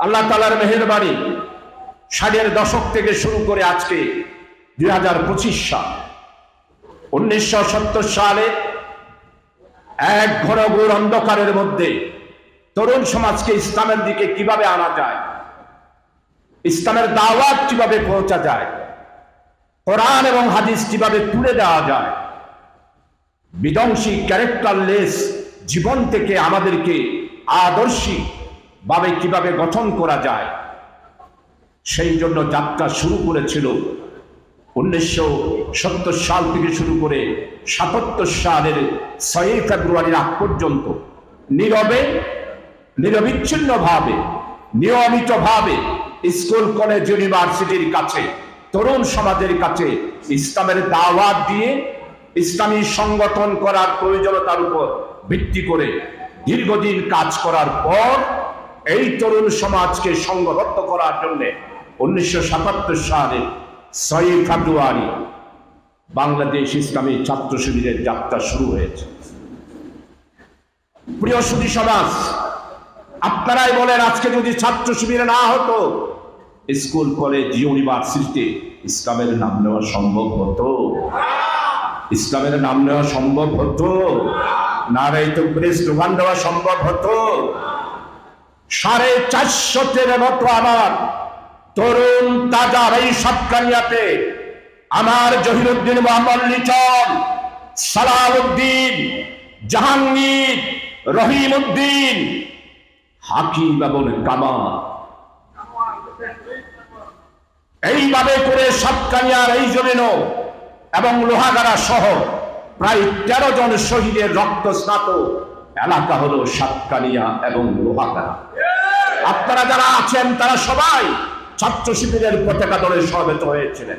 আল্লাহ তাআলার মেহেরবানি 60-এর দশক থেকে শুরু করে আজকে 2025 সাল। 1970 সালে এক ঘনঘোর অন্ধকারের মধ্যে তরুণ সমাজকে ইসলামের দিকে কিভাবে আনা যায়, ইসলামের দাওয়াত কিভাবে পৌঁছা যায়, কোরআন এবং হাদিস কিভাবে তুলে দেওয়া যায়, বিধ্বংসী ক্যারেক্টারলেস জীবন থেকে আমাদেরকে আদর্শিক ভাবে কিভাবে গঠন করা যায়, সেই জন্য যাত্রা শুরু করেছিল 1970 সাল থেকে শুরু করে 77 সালের 6 ফেব্রুয়ারির আগ পর্যন্ত নীরবে নিরবিচ্ছিন্ন ভাবে নিয়মিত ভাবে স্কুল কলেজ ইউনিভার্সিটির কাছে তরুণ সমাজের কাছে ইসলামের দাওয়াত দিয়ে ইসলামী সংগঠন করার প্রয়োজনীয়তার উপর ভিত্তি করে দীর্ঘদিন কাজ করার পর এই তরুণ সমাজকে সংঘবদ্ধ করার জন্য 1977 সালে 6 ফেব্রুয়ারি বাংলাদেশ ইসলামী ছাত্র শিবিরের যাত্রা শুরু হয়েছে। প্রিয় সুধী সমাজ, আপনারাই বলেন, আজকে যদি ছাত্র শিবিরে না হতো, স্কুল কলেজ ইউনিভার্সিটিতে ইসলামের নাম নেওয়া সম্ভব হতো? ইসলামের নাম নেওয়া সম্ভব হতো? নারায়ে তাকবীর স্লোগান দেওয়া সম্ভব হতো? 450 মতো আমার তরুণ তাজা এই সাতকানিয়াতে আমার জহিরুদ্দিন, মোহাম্মদ লিটন, সালাউদ্দিন, জাহাঙ্গীর, রহিম উদ্দিন, হাকিম এবং কামাল, এইভাবে করে সাতকানিয়ার এই জমিন এবং লোহাগাড়া সহ প্রায় 13 জন শহীদের রক্তস্নাত এলাকা হলো সাতকানিয়া এবং লোহাগাড়া। আপনারা যারা আছেন তারা সবাই ছাত্র শিবিরের পতাকা দলে সমবেত হয়েছিলেন।